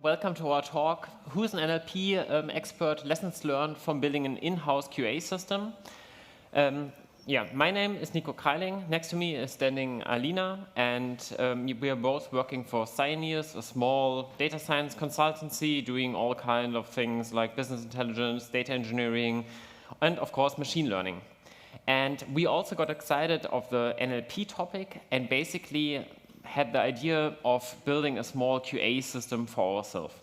Welcome to our talk, Who's an NLP Expert? Lessons learned from building an in-house QA system. My name is Nico Kreiling. Next to me is standing Alina, and we are both working for scieneers, a small data science consultancy doing all kinds of things like business intelligence, data engineering, and of course machine learning. And we also got excited of the NLP topic and basically had the idea of building a small QA system for ourselves.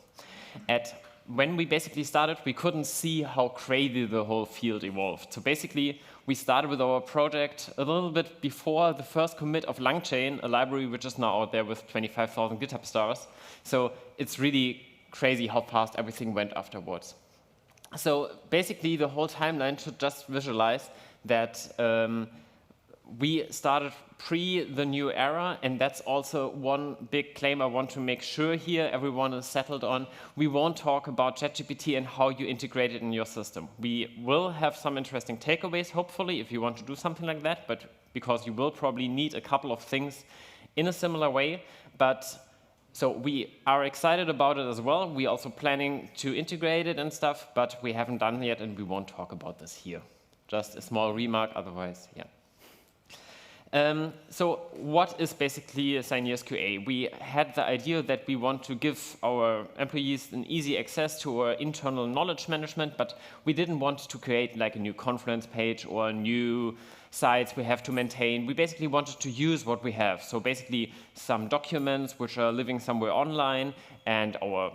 When we basically started, we couldn't see how crazy the whole field evolved. So basically, we started with our project a little bit before the first commit of LangChain, a library which is now out there with 25,000 GitHub stars. So it's really crazy how fast everything went afterwards. So basically, the whole timeline should just visualize that we started pre the new era, and that's also one big claim I want to make sure here everyone is settled on. We won't talk about ChatGPT and how you integrate it in your system. We will have some interesting takeaways, hopefully, if you want to do something like that, but because you will probably need a couple of things in a similar way. So we are excited about it as well. We're also planning to integrate it and stuff, but we haven't done it yet, and we won't talk about this here. Just a small remark, otherwise, yeah. So what is basically a scieneers QA? We had the idea that we want to give our employees an easy access to our internal knowledge management, but we didn't want to create like a new Confluence page or new sites we have to maintain. We basically wanted to use what we have. So basically some documents which are living somewhere online and our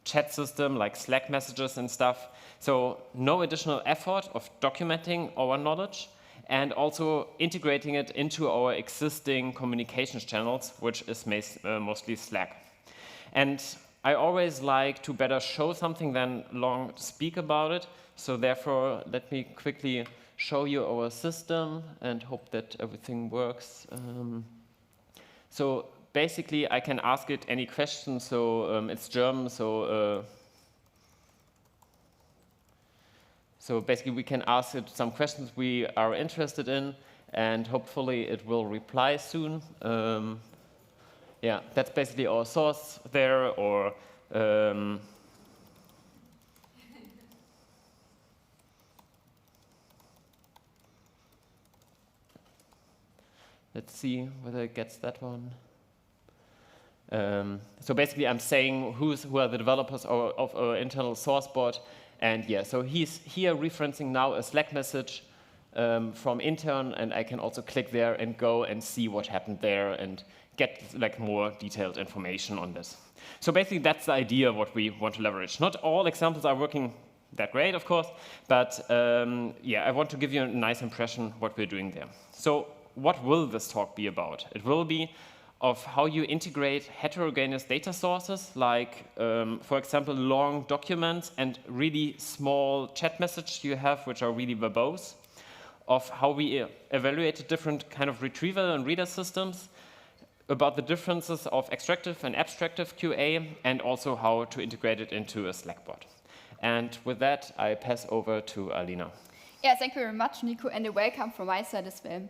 chat system like Slack messages and stuff. So no additional effort of documenting our knowledge, and also integrating it into our existing communications channels, which is mostly Slack. And I always like to better show something than long speak about it. So therefore, let me quickly show you our system and hope that everything works. So basically, I can ask it any question. So it's German, so basically, we can ask it some questions we are interested in, and hopefully it will reply soon. Yeah, that's basically our source there, or let's see whether it gets that one. So basically, I'm saying who are the developers of our internal source bot. And yeah, so he's here referencing now a Slack message from intern, and I can also click there and go and see what happened there and get like more detailed information on this. So basically, that's the idea of what we want to leverage. Not all examples are working that great, of course, but yeah, I want to give you a nice impression what we're doing there. So what will this talk be about? It will be of how you integrate heterogeneous data sources, like, for example, long documents and really small chat messages you have, which are really verbose, of how we evaluate different kind of retrieval and reader systems, about the differences of extractive and abstractive QA, and also how to integrate it into a Slack bot. And with that, I pass over to Alina. Yeah, thank you very much, Nico, and a welcome from my side as well.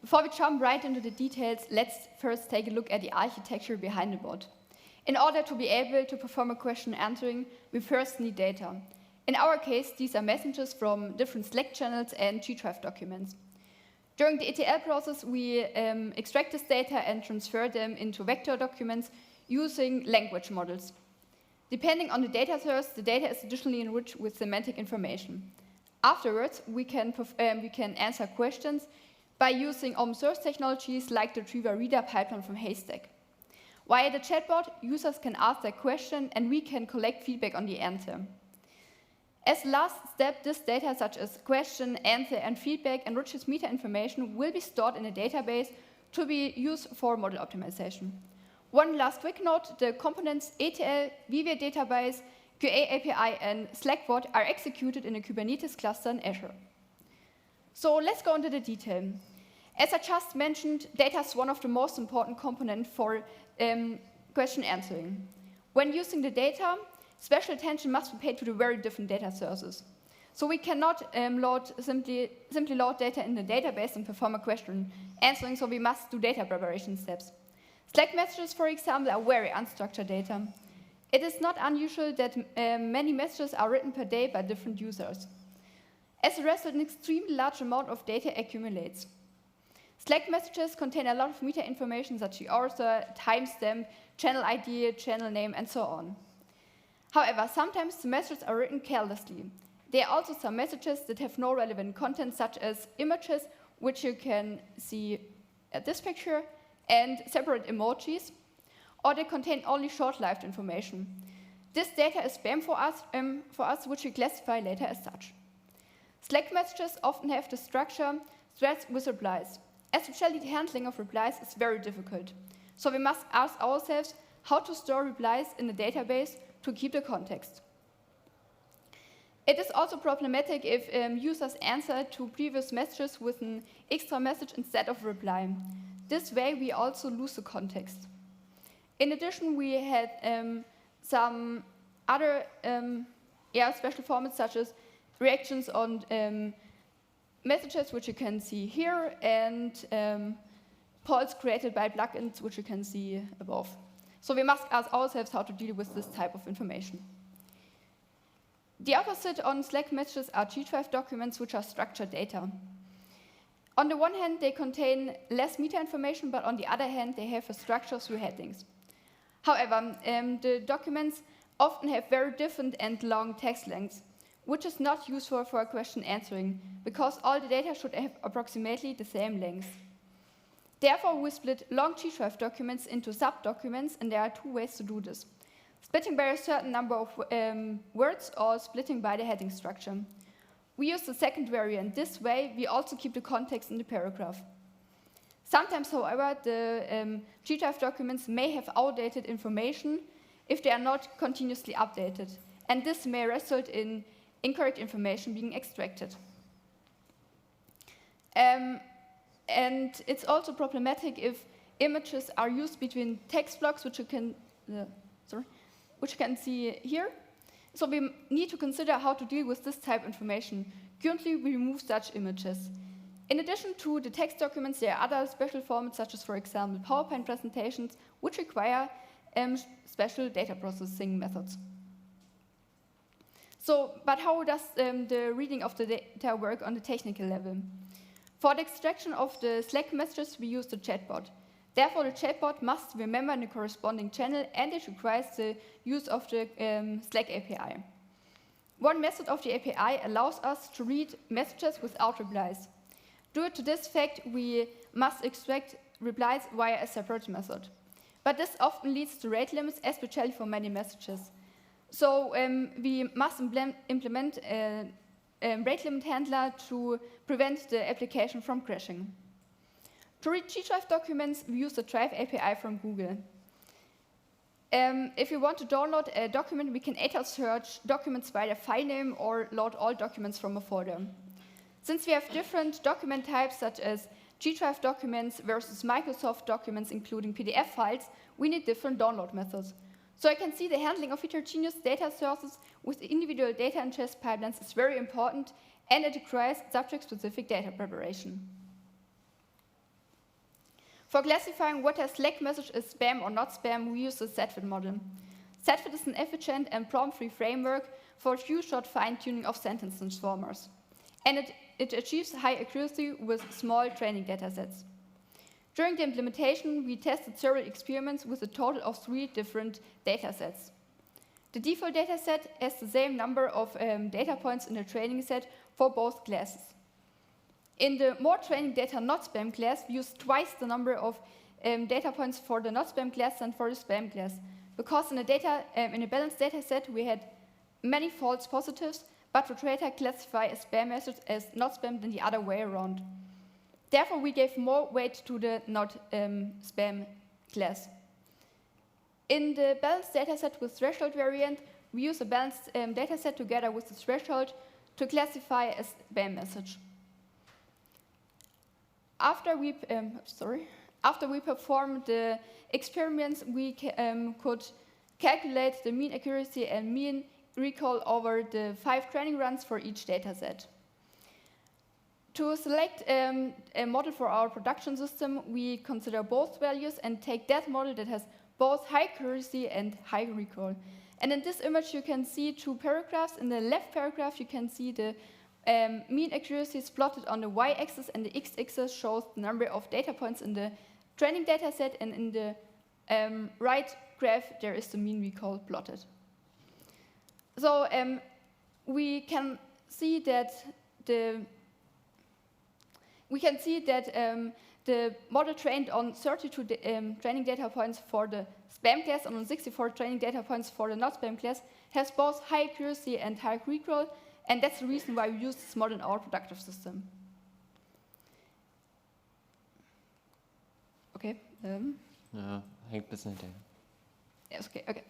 Before we jump right into the details, let's first take a look at the architecture behind the bot. In order to be able to perform a question answering, we first need data. In our case, these are messages from different Slack channels and G-Drive documents. During the ETL process, we extract this data and transfer them into vector documents using language models. Depending on the data source, the data is additionally enriched with semantic information. Afterwards, we can answer questions by using open source technologies like the retriever-reader pipeline from HayStack. Via the chatbot, users can ask their question and we can collect feedback on the answer. As last step, this data, such as question, answer, and feedback, enriches meta information will be stored in a database to be used for model optimization. One last quick note, the components ETL, Weaviate database, QA API, and Slackbot are executed in a Kubernetes cluster in Azure. So let's go into the detail. As I just mentioned, data is one of the most important components for question answering. When using the data, special attention must be paid to the very different data sources. So we cannot simply load data in the database and perform a question answering, so we must do data preparation steps. Slack messages, for example, are very unstructured data. It is not unusual that many messages are written per day by different users. As a result, an extremely large amount of data accumulates. Slack messages contain a lot of meta information such as the author, timestamp, channel ID, channel name, and so on. However, sometimes the messages are written carelessly. There are also some messages that have no relevant content, such as images, which you can see at this picture, and separate emojis, or they contain only short-lived information. This data is spam for us, which we classify later as such. Slack messages often have the structure threads with replies. Especially the handling of replies is very difficult. So we must ask ourselves how to store replies in a database to keep the context. It is also problematic if users answer to previous messages with an extra message instead of reply. This way we also lose the context. In addition, we had some other special formats such as reactions on messages, which you can see here, and polls created by plugins, which you can see above. So we must ask ourselves how to deal with this type of information. The opposite on Slack messages are G-Drive documents, which are structured data. On the one hand, they contain less meta information, but on the other hand, they have a structure through headings. However, the documents often have very different and long text lengths, which is not useful for question answering, because all the data should have approximately the same length. Therefore, we split long G-Drive documents into sub-documents, and there are two ways to do this: splitting by a certain number of words or splitting by the heading structure. We use the second variant. This way, we also keep the context in the paragraph. Sometimes, however, the G-Drive documents may have outdated information if they are not continuously updated, and this may result in incorrect information being extracted. And it's also problematic if images are used between text blocks, which you can see here. So we need to consider how to deal with this type of information. Currently, we remove such images. In addition to the text documents, there are other special formats, such as, for example, PowerPoint presentations, which require special data processing methods. But how does the reading of the data work on the technical level? For the extraction of the Slack messages, we use the Chatbot. Therefore, the Chatbot must remember the corresponding channel, and it requires the use of the Slack API. One method of the API allows us to read messages without replies. Due to this fact, we must extract replies via a separate method. But this often leads to rate limits, especially for many messages. So we must implement a rate limit handler to prevent the application from crashing. To read G-Drive documents, we use the Drive API from Google. If you want to download a document, we can either search documents by their file name or load all documents from a folder. Since we have different document types, such as G-Drive documents versus Microsoft documents, including PDF files, we need different download methods. So I can see the handling of heterogeneous data sources with individual data ingest pipelines is very important, and it requires subject-specific data preparation. For classifying whether a Slack message is spam or not spam, we use the ZFIT model. ZFIT is an efficient and prompt-free framework for few-shot fine-tuning of sentence transformers. And it achieves high accuracy with small training datasets. During the implementation, we tested several experiments with a total of 3 different datasets. The default dataset has the same number of data points in the training set for both classes. In the more training data not spam class, we use twice the number of data points for the not spam class than for the spam class. Because in a balanced data set, we had many false positives, but would later classify a spam message as not spam than the other way around. Therefore, we gave more weight to the not spam class. In the balanced dataset with threshold variant, we use a balanced dataset together with the threshold to classify a spam message. After we performed the experiments, we could calculate the mean accuracy and mean recall over the 5 training runs for each dataset. To select a model for our production system, we consider both values and take that model that has both high accuracy and high recall. And in this image, you can see two paragraphs. In the left paragraph, you can see the mean accuracy is plotted on the y-axis, and the x-axis shows the number of data points in the training data set, and in the right graph, there is the mean recall plotted. So we can see that the model trained on 32 training data points for the spam class and on 64 training data points for the not spam class has both high accuracy and high recall, and that's the reason why we use this model in our productive system. Okay. Hängt ein bisschen hinterher. Yes, okay.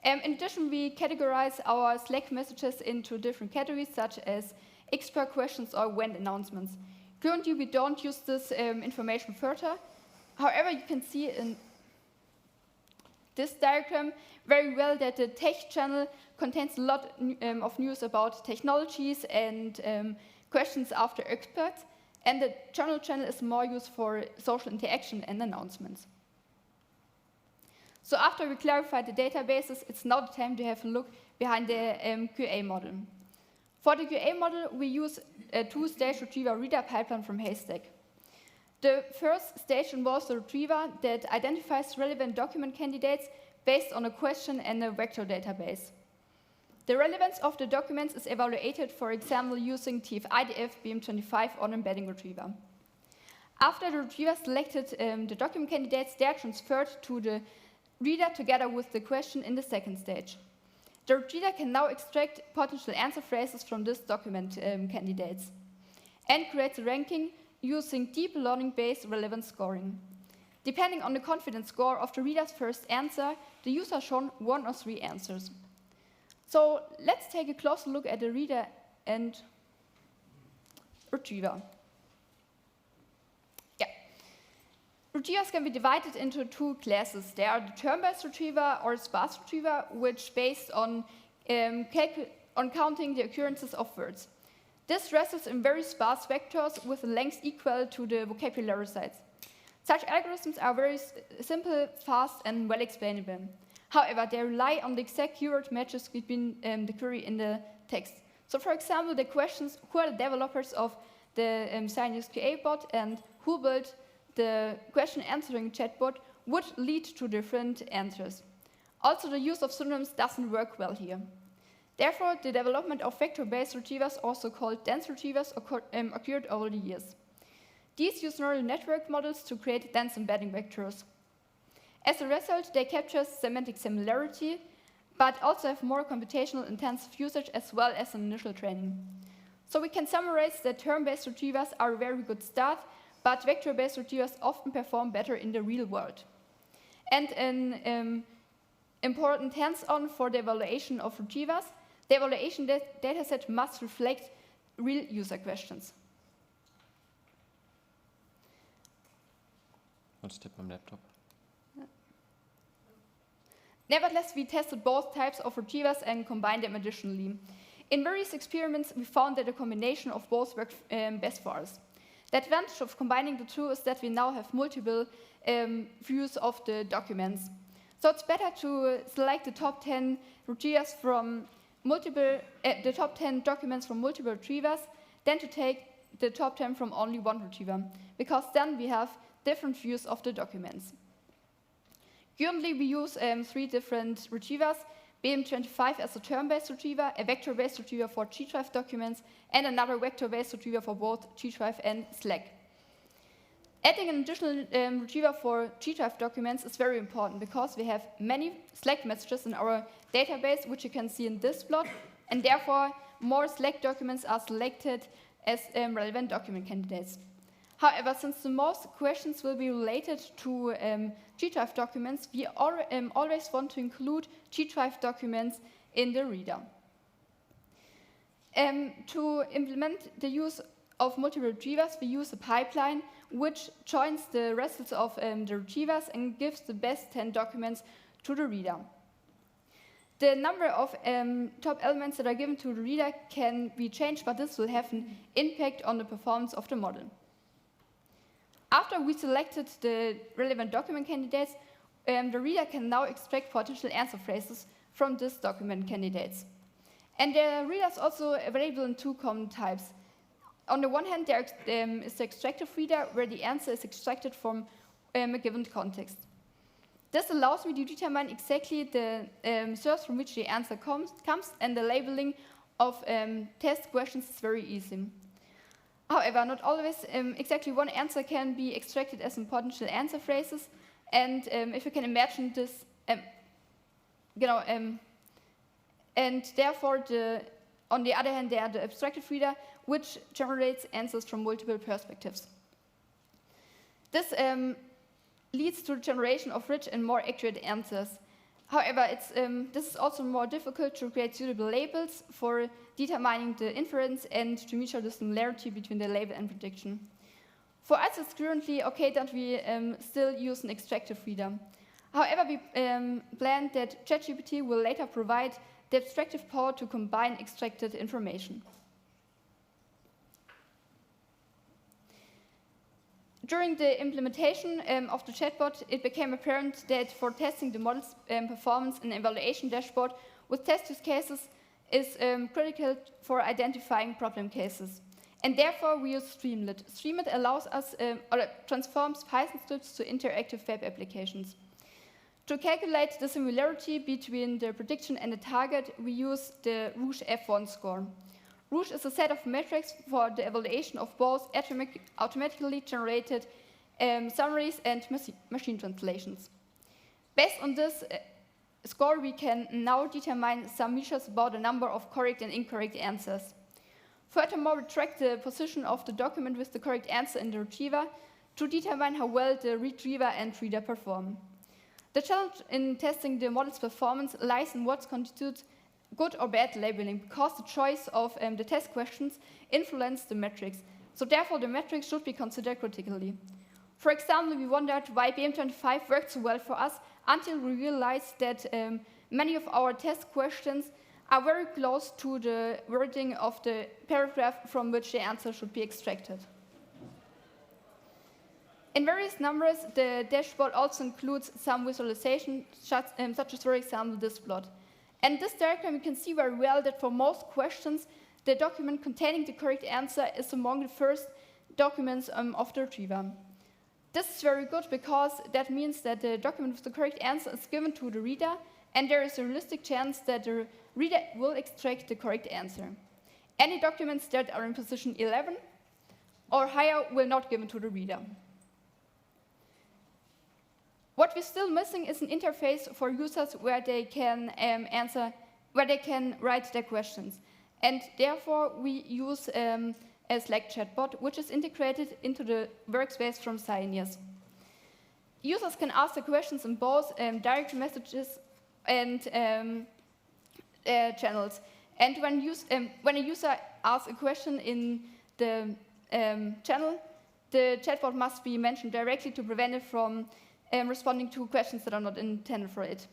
In addition, we categorize our Slack messages into different categories, such as expert questions or when announcements. Currently, we don't use this information further. However, you can see in this diagram very well that the tech channel contains a lot of news about technologies and questions after experts, and the journal channel is more used for social interaction and announcements. So after we clarified the databases, it's now the time to have a look behind the QA model. For the QA model, we use a two-stage retriever reader pipeline from HayStack. The first stage involves a retriever that identifies relevant document candidates based on a question and a vector database. The relevance of the documents is evaluated, for example, using TF-IDF, BM25, or an embedding retriever. After the retriever selected the document candidates, they are transferred to the reader together with the question in the second stage. The retriever can now extract potential answer phrases from this document candidates and create a ranking using deep learning-based relevance scoring. Depending on the confidence score of the reader's first answer, the user shown 1 or 3 answers. So let's take a closer look at the reader and retriever. Retrievers can be divided into two classes. There are the term-based retriever or sparse retriever, which based on counting the occurrences of words. This results in very sparse vectors with a length equal to the vocabulary size. Such algorithms are very simple, fast, and well explainable. However, they rely on the exact keyword matches between the query in the text. So, for example, the questions, who are the developers of the scieneers QA bot and who built the question answering chatbot would lead to different answers. Also, the use of synonyms doesn't work well here. Therefore, the development of vector-based retrievers, also called dense retrievers, occurred over the years. These use neural network models to create dense embedding vectors. As a result, they capture semantic similarity, but also have more computational intensive usage as well as an initial training. So we can summarize that term-based retrievers are a very good start, but vector-based retrievers often perform better in the real world. And an important hands-on for the evaluation of retrievers, the evaluation dataset must reflect real user questions. What's the on laptop? Nevertheless, we tested both types of retrievers and combined them additionally. In various experiments, we found that a combination of both worked best for us. The advantage of combining the two is that we now have multiple views of the documents. So it's better to select the top 10 retrievers from the top 10 documents from multiple retrievers than to take the top 10 from only one retriever, because then we have different views of the documents. Currently, we use 3 different retrievers: BM25 as a term-based retriever, a vector-based retriever for G-Drive documents, and another vector-based retriever for both G-Drive and Slack. Adding an additional retriever for G-Drive documents is very important because we have many Slack messages in our database, which you can see in this plot, and therefore more Slack documents are selected as relevant document candidates. However, since the most questions will be related to G-Drive documents, we always want to include G-Drive documents in the reader. To implement the use of multiple retrievers, we use a pipeline which joins the results of the retrievers and gives the best 10 documents to the reader. The number of top elements that are given to the reader can be changed, but this will have an impact on the performance of the model. After we selected the relevant document candidates, the reader can now extract potential answer phrases from these document candidates. And the reader is also available in two common types. On the one hand, there is the extractive reader, where the answer is extracted from a given context. This allows me to determine exactly the source from which the answer comes, and the labeling of test questions is very easy. However, not always exactly one answer can be extracted as potential answer phrases, and if you can imagine this, and therefore, on the other hand, there are the abstractive reader, which generates answers from multiple perspectives. This leads to the generation of rich and more accurate answers. However, this is also more difficult to create suitable labels for determining the inference and to measure the similarity between the label and prediction. For us, it's currently okay that we still use an extractive reader. However, we plan that ChatGPT will later provide the abstractive power to combine extracted information. During the implementation of the chatbot, it became apparent that for testing the model's performance, an evaluation dashboard with test use cases is critical for identifying problem cases. And therefore, we use Streamlit. Streamlit allows us, or transforms Python scripts to interactive web applications. To calculate the similarity between the prediction and the target, we use the Rouge F1 score. Rouge is a set of metrics for the evaluation of both automatically generated summaries and machine translations. Based on this score, we can now determine some measures about the number of correct and incorrect answers. Furthermore, we track the position of the document with the correct answer in the retriever to determine how well the retriever and reader perform. The challenge in testing the model's performance lies in what constitutes good or bad labeling, because the choice of the test questions influence the metrics. So therefore, the metrics should be considered critically. For example, we wondered why BM25 worked so well for us until we realized that many of our test questions are very close to the wording of the paragraph from which the answer should be extracted. In various numbers, the dashboard also includes some visualization, such as, for example, this plot. And this diagram, you can see very well that for most questions, the document containing the correct answer is among the first documents of the retriever. This is very good because that means that the document with the correct answer is given to the reader, and there is a realistic chance that the reader will extract the correct answer. Any documents that are in position 11 or higher will not given to the reader. What we're still missing is an interface for users where they can write their questions. And therefore, we use a Slack chatbot, which is integrated into the workspace from scieneers. Users can ask the questions in both direct messages and channels. And when a user asks a question in the channel, the chatbot must be mentioned directly to prevent it from responding to questions that are not intended for it.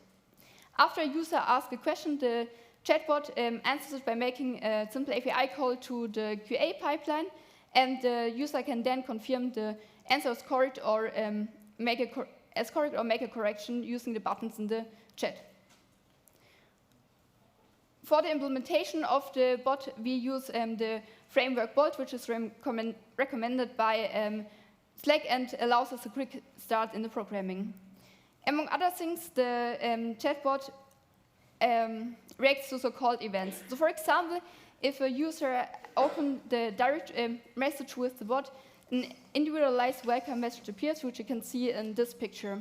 After a user asks a question, the chatbot answers it by making a simple API call to the QA pipeline, and the user can then confirm the answer is correct or make a correction using the buttons in the chat. For the implementation of the bot, we use the framework Bolt, which is recommended by Slack and allows us a quick start in the programming. Among other things, the chatbot reacts to so-called events. So for example, if a user opens the direct message with the bot, an individualized welcome message appears, which you can see in this picture.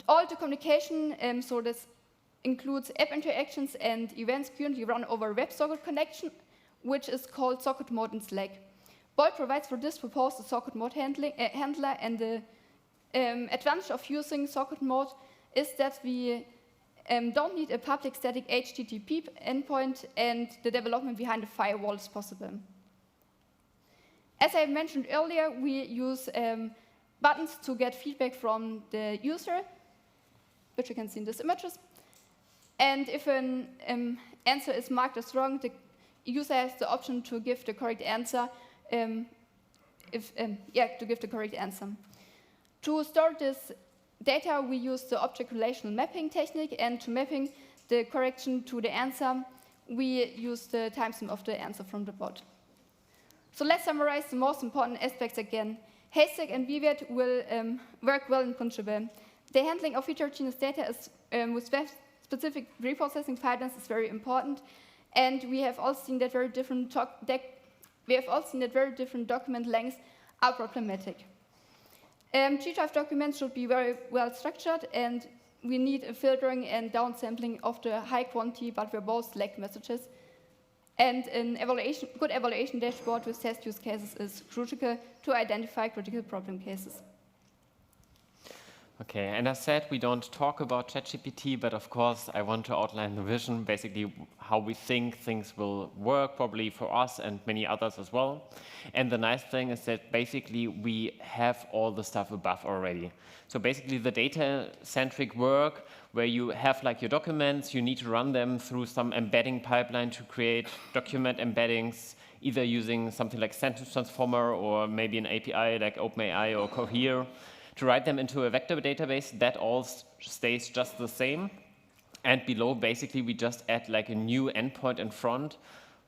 All the communication, so this includes app interactions and events, currently run over WebSocket connection, which is called socket mode in Slack. Bolt provides for this purpose a socket mode handler, and the advantage of using socket mode is that we don't need a public static HTTP endpoint, and the development behind the firewall is possible. As I mentioned earlier, we use buttons to get feedback from the user, which you can see in these images. And if an answer is marked as wrong, the user has the option to give the correct answer. To give the correct answer. To store data, we use the object relational mapping technique, and to mapping the correction to the answer, we use the timestamp of the answer from the bot. So let's summarize the most important aspects again. HayStack and Weaviate will work well in Punchable. The handling of heterogeneous data is, with specific reprocessing pipelines is very important, and we have also seen that very different document lengths are problematic. G-Drive documents should be very well structured, and we need a filtering and downsampling of the high quantity but verbose select messages. And an good evaluation dashboard with test use cases is crucial to identify critical problem cases. Okay, and as said, we don't talk about ChatGPT, but of course I want to outline the vision, basically how we think things will work, probably for us and many others as well. And the nice thing is that basically we have all the stuff above already. So basically the data-centric work where you have like your documents, you need to run them through some embedding pipeline to create document embeddings, either using something like Sentence Transformer or maybe an API like OpenAI or Cohere. To write them into a vector database, that all stays just the same. And below, basically, we just add like a new endpoint in front,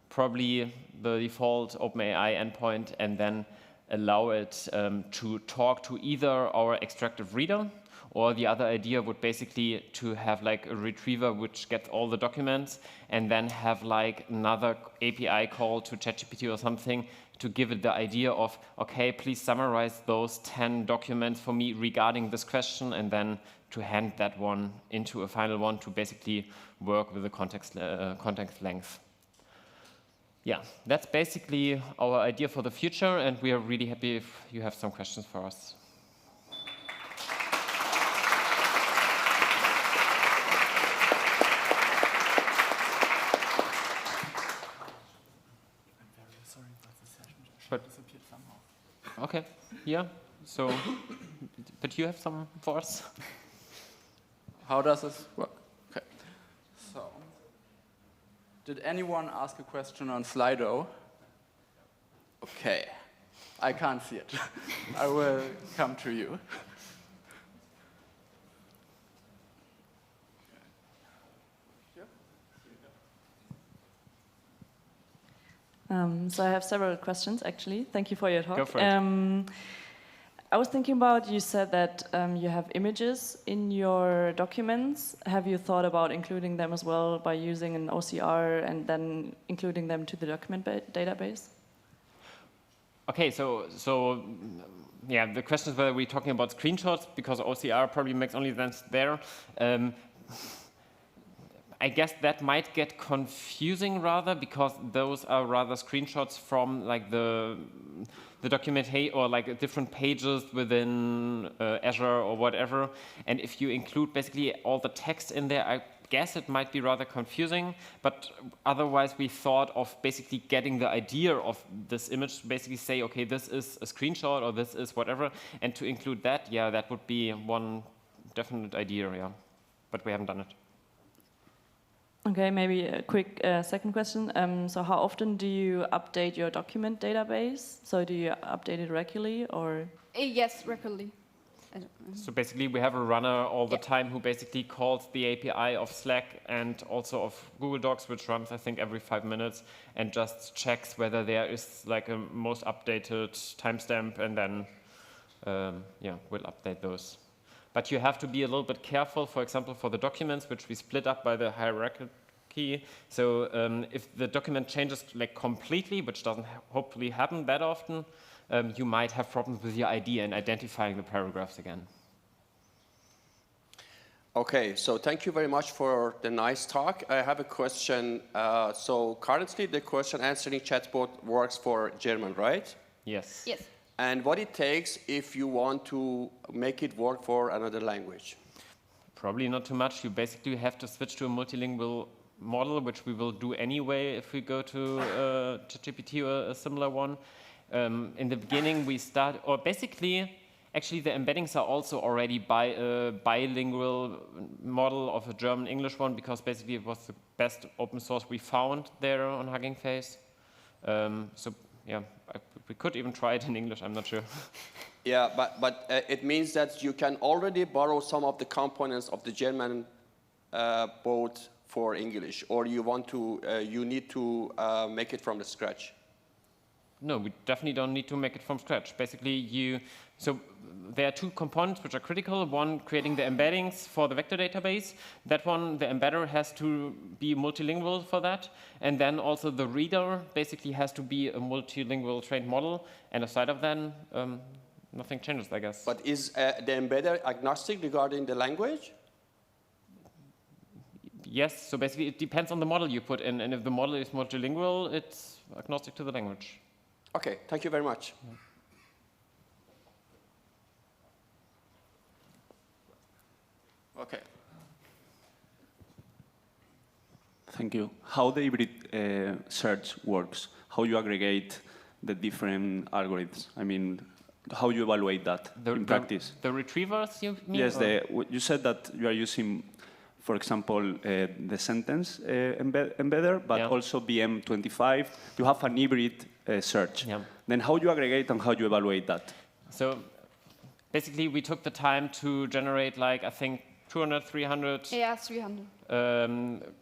probably the default OpenAI endpoint, and then allow it to talk to either our extractive reader, or the other idea would basically to have like a retriever which gets all the documents, and then have like another API call to ChatGPT or something to give it the idea of, okay, please summarize those 10 documents for me regarding this question, and then to hand that one into a final one to basically work with the context length. Yeah, that's basically our idea for the future, and we are really happy if you have some questions for us. But, okay, yeah, so, but you have some for us? How does this work? Okay, so, did anyone ask a question on Slido? Okay, I can't see it. I will come to you. So I have several questions, actually. Thank you for your talk. Go for it. I was thinking about, you said that you have images in your documents. Have you thought about including them as well by using an OCR and then including them to the document database? Okay, so yeah, the question is whether we're talking about screenshots, because OCR probably makes only sense there. I guess that might get confusing rather, because those are rather screenshots from like the document or like different pages within Azure or whatever. And if you include basically all the text in there, I guess it might be rather confusing. But otherwise, we thought of basically getting the idea of this image to basically say, okay, this is a screenshot or this is whatever, and to include that, yeah, that would be one definite idea, yeah. But we haven't done it. Okay, maybe a quick second question. So how often do you update your document database? So do you update it regularly, or? Yes, regularly. So basically we have a runner all the time who basically calls the API of Slack and also of Google Docs, which runs, I think, every 5 minutes, and just checks whether there is like a most updated timestamp, and then yeah, we'll update those. But you have to be a little bit careful, for example, for the documents, which we split up by the hierarchy. So if the document changes like completely, which doesn't hopefully happen that often, you might have problems with your ID and identifying the paragraphs again. Okay, so thank you very much for the nice talk. I have a question. So currently the question answering chatbot works for German, right? Yes. Yes. And what it takes if you want to make it work for another language? Probably not too much. You basically have to switch to a multilingual model, which we will do anyway if we go to ChatGPT or a similar one. In the beginning, we start, or basically, actually the embeddings are also already by a bilingual model of a German-English one, because basically it was the best open source we found there on Hugging Face. So yeah, We could even try it in English, I'm not sure. Yeah, but it means that you can already borrow some of the components of the German boat for English, or you want to, you need to make it from the scratch. No, we definitely don't need to make it from scratch. Basically, so there are two components which are critical. One, creating the embeddings for the vector database. That one, the embedder has to be multilingual for that. And then also the reader basically has to be a multilingual trained model. And aside of that, nothing changes, I guess. But is the embedder agnostic regarding the language? Yes, so basically it depends on the model you put in. And if the model is multilingual, it's agnostic to the language. Okay, thank you very much. Okay. Thank you. How the hybrid search works, how you aggregate the different algorithms. I mean, how you evaluate that in practice. The retrievers, you mean? Yes, you said that you are using, for example, the sentence embedder, but also BM25. You have an hybrid search. Yeah. Then how you aggregate and how you evaluate that? So basically, we took the time to generate, like, I think, 200, 300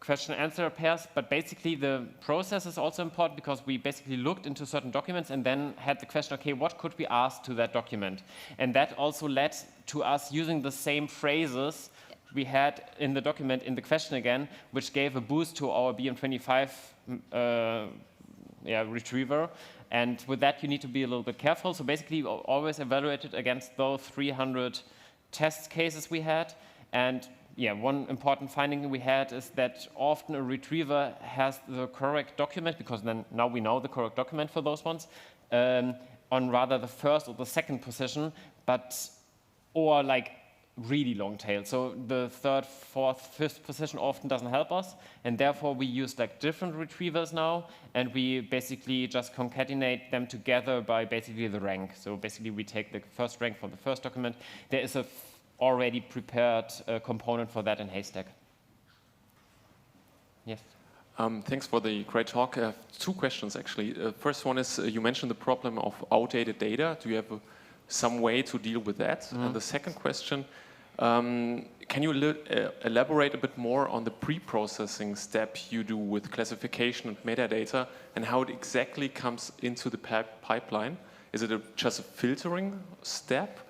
question-answer pairs. But basically, the process is also important because we basically looked into certain documents and then had the question, okay, what could we ask to that document? And that also led to us using the same phrases we had in the document in the question again, which gave a boost to our BM25 retriever. And with that, you need to be a little bit careful. So basically, always evaluate it against those 300 test cases we had. And yeah, one important finding we had is that often a retriever has the correct document, because then now we know the correct document for those ones, on rather the first or the second position, or like really long tail. So the third, fourth, fifth position often doesn't help us, and therefore we use like different retrievers now, and we basically just concatenate them together by basically the rank. So basically we take the first rank for the first document. There is a already prepared component for that in HayStack. Yes. Thanks for the great talk. I have two questions actually. First one is you mentioned the problem of outdated data. Do you have some way to deal with that? Mm-hmm. And the second question, can you elaborate a bit more on the pre-processing step you do with classification and metadata and how it exactly comes into the pipeline? Is it just a filtering step?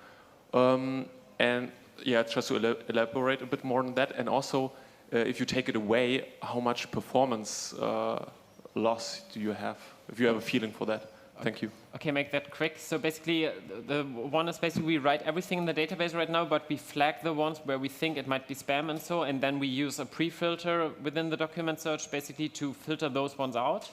And yeah, just to elaborate a bit more on that. And also, if you take it away, how much performance loss do you have? If you have a feeling for that. Thank you. Okay, make that quick. So basically, the one is basically we write everything in the database right now, but we flag the ones where we think it might be spam and so, and then we use a pre-filter within the document search basically to filter those ones out.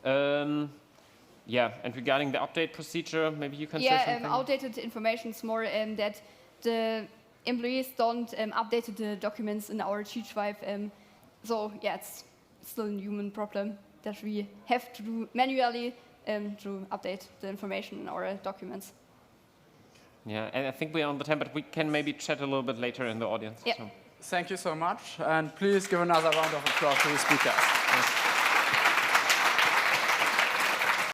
Yeah, and regarding the update procedure, maybe you can say something? Yeah, outdated information is more that the employees don't update the documents in our cheat drive. So yeah, it's still a human problem that we have to do manually to update the information in our documents. Yeah, and I think we're on the time, but we can maybe chat a little bit later in the audience. Yeah. So. Thank you so much, and please give another round of applause to the speakers.